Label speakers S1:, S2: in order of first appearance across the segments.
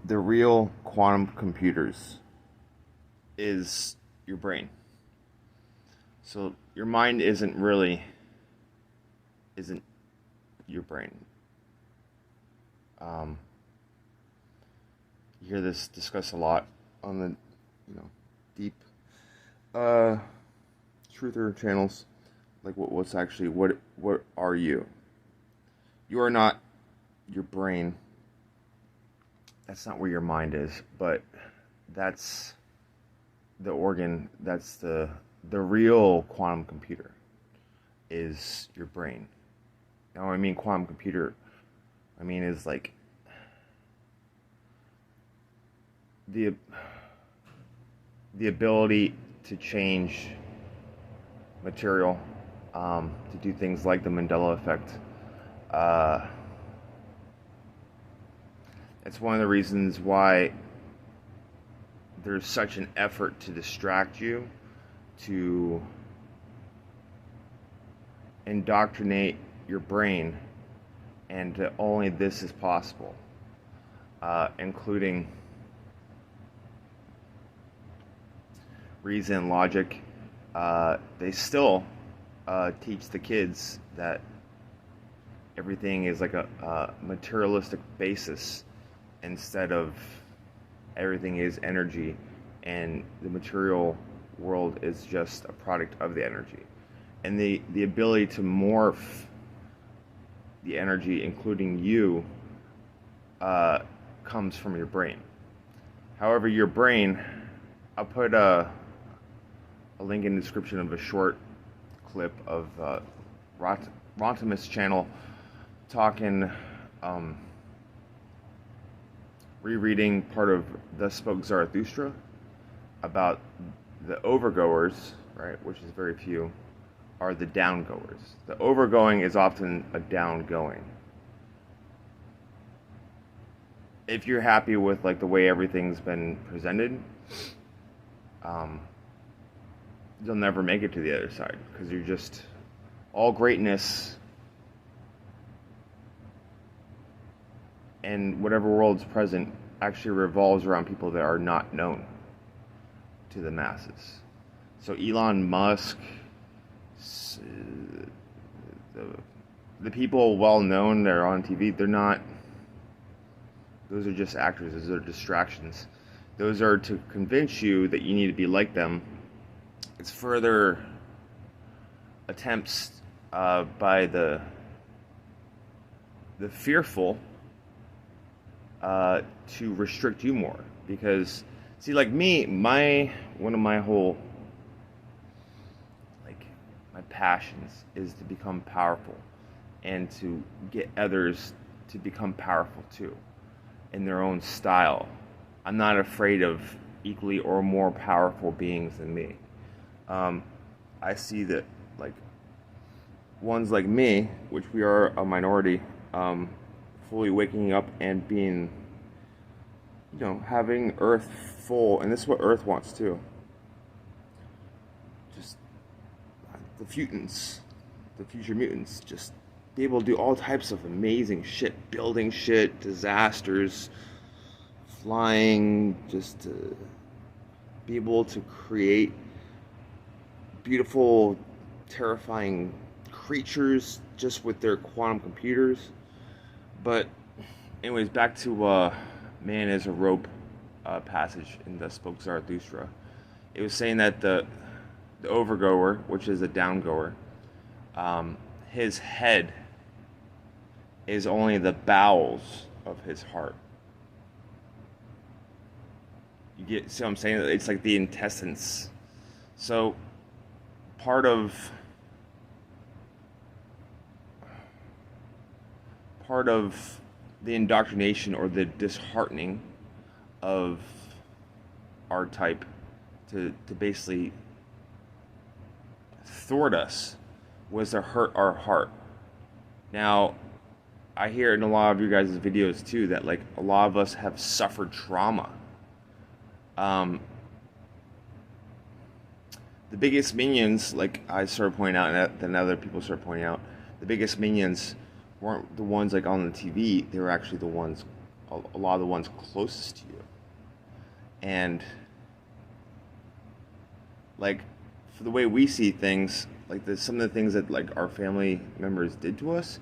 S1: the real quantum computers is your brain. So your mind isn't your brain. Um, you hear this discussed a lot on the deep uh, truther channels. Like what's actually what are you? You are not your brain. That's not where your mind is, but that's the organ. That's the real quantum computer is your brain. Now, when I mean quantum computer, I mean is like the the ability to change material, to do things like the Mandela effect. Uh, it's one of the reasons why there's such an effort to distract you, to indoctrinate your brain, and only this is possible, including reason and logic. They still teach the kids that everything is like a materialistic basis instead of everything is energy, and the material world is just a product of the energy. And the ability to morph the energy, including you, comes from your brain. However, your brain, I'll put a link in the description of a short clip of Rontimus channel talking, rereading part of Thus Spoke Zarathustra about the overgoers, right, which is very few, are the downgoers. The overgoing is often a downgoing. If you're happy with like the way everything's been presented, you'll never make it to the other side because you're just all greatness and whatever world's present actually revolves around people that are not known to the masses. So Elon Musk, the people well known that are on TV, they're not, those are just actors, those are distractions. Those are to convince you that you need to be like them. It's further attempts by the fearful to restrict you more. Because, see, like me, one of my whole, like, my passions is to become powerful and to get others to become powerful too in their own style. I'm not afraid of equally or more powerful beings than me. I see that, like, ones like me, which we are a minority, fully waking up and being, having Earth full, and this is what Earth wants too. Just the future mutants, just be able to do all types of amazing shit, building shit, disasters, flying, just to be able to create beautiful, terrifying creatures just with their quantum computers. But anyways, back to Man is a Rope passage in Thus Spoke Zarathustra. It was saying that the overgoer, which is a downgoer, his head is only the bowels of his heart. You see what I'm saying? It's like the intestines. So part of the indoctrination or the disheartening of our type to basically thwart us was to hurt our heart. Now, I hear in a lot of you guys' videos too that like a lot of us have suffered trauma. The biggest minions, like I started pointing out, and then other people started pointing out, the biggest minions weren't the ones like on the TV. They were actually the ones a lot of the ones closest to you. And like, for the way we see things, like some of the things that like our family members did to us,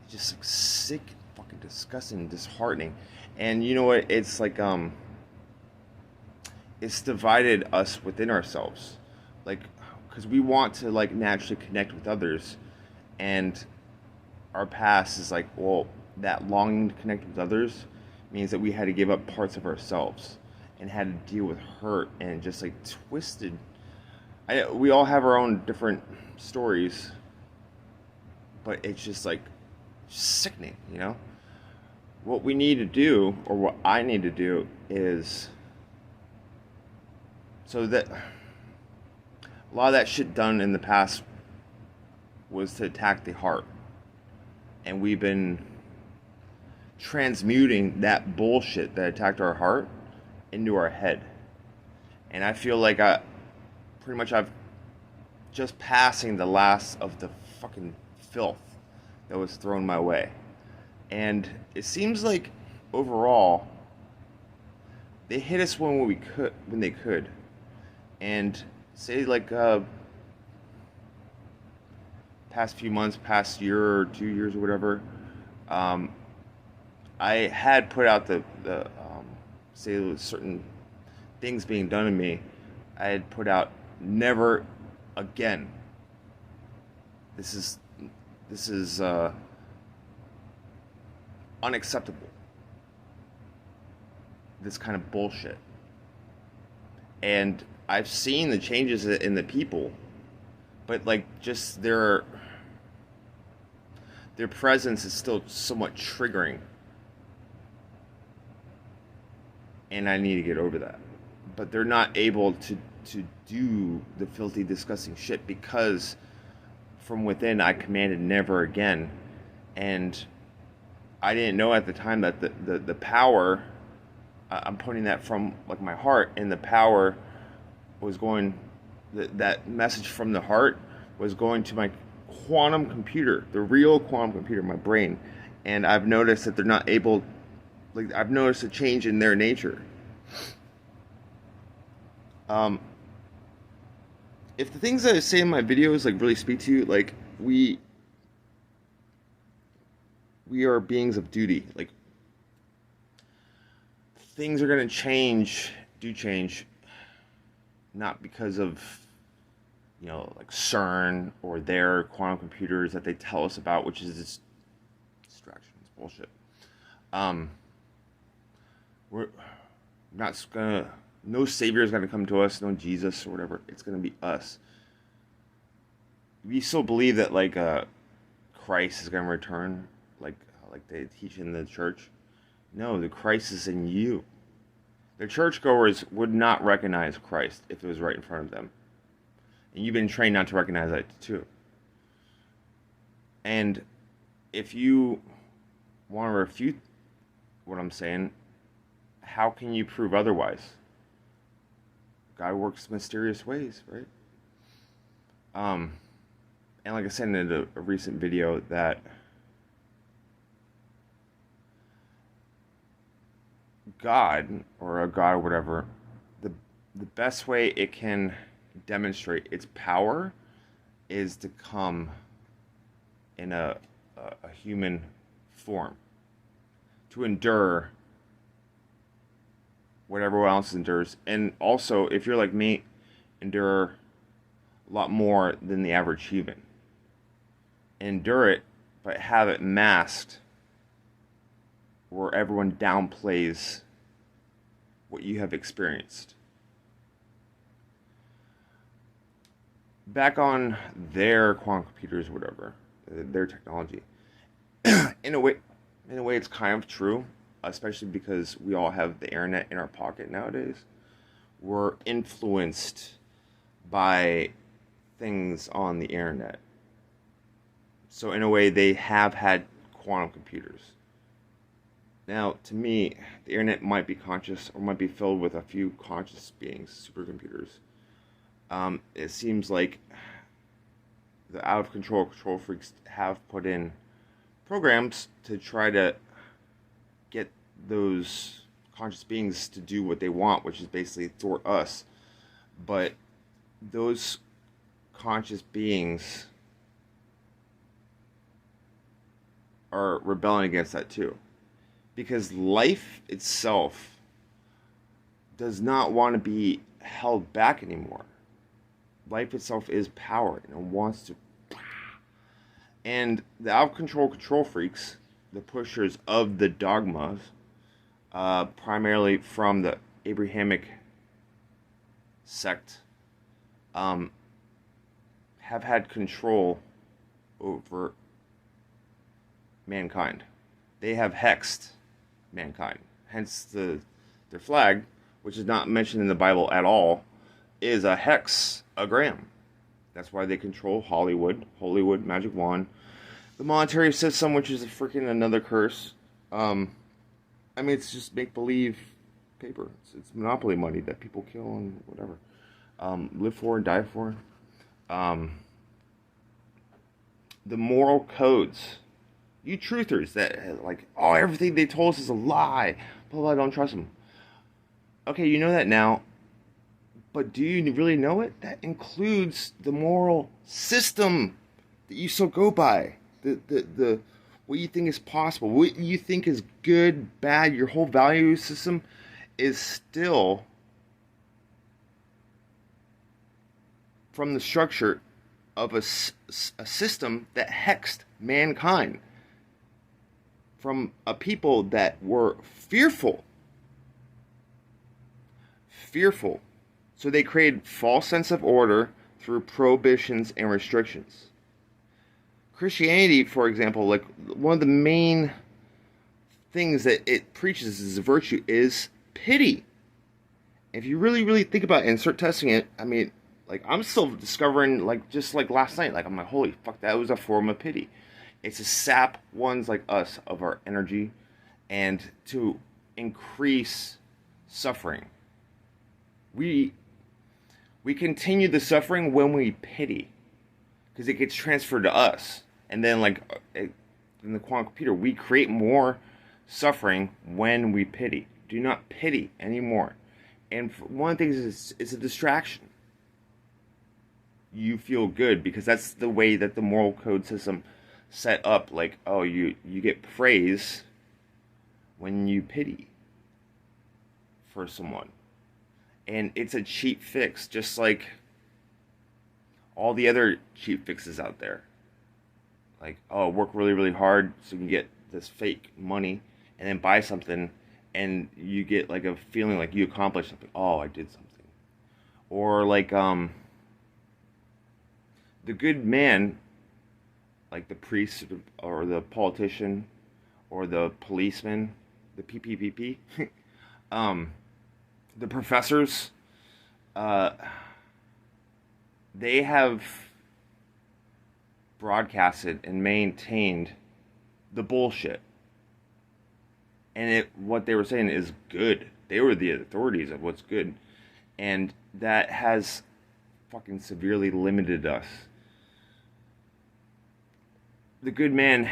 S1: it's just like sick, fucking disgusting, disheartening. And you know what? It's like it's divided us within ourselves, like, because we want to like naturally connect with others, and our past is like, well, that longing to connect with others means that we had to give up parts of ourselves and had to deal with hurt and just like twisted. We all have our own different stories, but it's just like sickening, you know? What we need to do, or what I need to do, is so that a lot of that shit done in the past was to attack the heart. And we've been transmuting that bullshit that attacked our heart into our head. And I feel like I've just passing the last of the fucking filth that was thrown my way. And it seems like overall they hit us when they could. And say like past few months, past year or 2 years or whatever, I had put out the say there was certain things being done to me. I had put out, never again. This is unacceptable. This kind of bullshit. And I've seen the changes in the people, but like just their presence is still somewhat triggering, and I need to get over that. But they're not able to do the filthy, disgusting shit because from within I commanded never again, and I didn't know at the time that the power, I'm putting that from like my heart, and the power was going, that message from the heart was going to my quantum computer, the real quantum computer, my brain. And I've noticed that they're not able, like, I've noticed a change in their nature. If the things that I say in my videos like really speak to you, like, we are beings of duty. Like, things are gonna change, do change, not because of, you know, like CERN or their quantum computers that they tell us about, which is this distraction, it's bullshit. We're not gonna, no savior is gonna come to us, no Jesus or whatever. It's gonna be us. We still believe that like Christ is gonna return, like they teach in the church. No, the Christ is in you. The churchgoers would not recognize Christ if it was right in front of them. And you've been trained not to recognize that too. And if you want to refute what I'm saying, how can you prove otherwise? God works mysterious ways, right? And like I said in a recent video, that God, or a God or whatever, the best way it can demonstrate its power is to come in a human form, to endure what everyone else endures. And also, if you're like me, endure a lot more than the average human. Endure it, but have it masked where everyone downplays what you have experienced. Back on their quantum computers, whatever, their technology. in a way, it's kind of true, especially because we all have the internet in our pocket nowadays. We're influenced by things on the internet. So in a way, they have had quantum computers. Now, to me, the internet might be conscious, or might be filled with a few conscious beings, supercomputers. It seems like the out-of-control control freaks have put in programs to try to get those conscious beings to do what they want, which is basically thwart us. But those conscious beings are rebelling against that too. Because life itself does not want to be held back anymore. Life itself is power and it wants to. And the out of control freaks, the pushers of the dogmas, primarily from the Abrahamic sect, have had control over mankind. They have hexed mankind. Hence their flag, which is not mentioned in the Bible at all, is a hexagram. That's why they control Hollywood, Magic Wand, the monetary system, which is a freaking another curse. I mean, it's just make-believe paper. It's monopoly money that people kill and whatever. Live for and die for. The moral codes. You truthers that, like, oh, everything they told us is a lie. Blah, blah, don't trust them. Okay, you know that now. But do you really know it? That includes the moral system that you so go by. The what you think is possible, what you think is good, bad, your whole value system is still from the structure of a system that hexed mankind. From a people that were fearful. So they created false sense of order through prohibitions and restrictions. Christianity, for example, like one of the main things that it preaches as a virtue is pity. If you really, really think about it and start testing it, I mean, like I'm still discovering, like just like last night, like I'm like, holy fuck, that was a form of pity. It's to sap ones like us of our energy and to increase suffering. We continue the suffering when we pity, because it gets transferred to us. And then, like in the quantum computer, we create more suffering when we pity. Do not pity anymore. And one of the things is it's a distraction. You feel good because that's the way that the moral code system set up. Like, oh, you get praise when you pity for someone. And it's a cheap fix, just like all the other cheap fixes out there. Like, oh, work really, really hard so you can get this fake money and then buy something and you get like a feeling like you accomplished something. Oh, I did something. Or like the good man, like the priest or the politician or the policeman, the PPPP, the professors, they have broadcasted and maintained the bullshit. And what they were saying is good. They were the authorities of what's good. And that has fucking severely limited us. The good man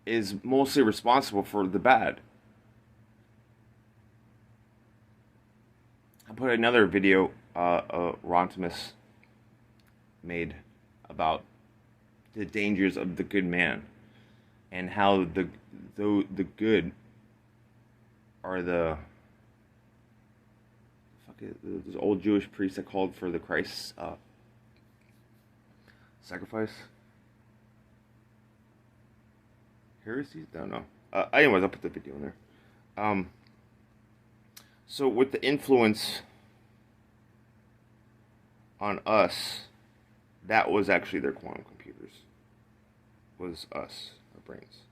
S1: is mostly responsible for the bad. I put another video Rontimus made about the dangers of the good man and how the good are those old Jewish priests that called for the Christ sacrifice. Heresies? I don't know. Anyways, I'll put the video in there. So with the influence on us, that was actually their quantum computers. Was us, our brains.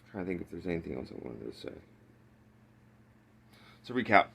S1: I'm trying to think if there's anything else I wanted to say. So recap.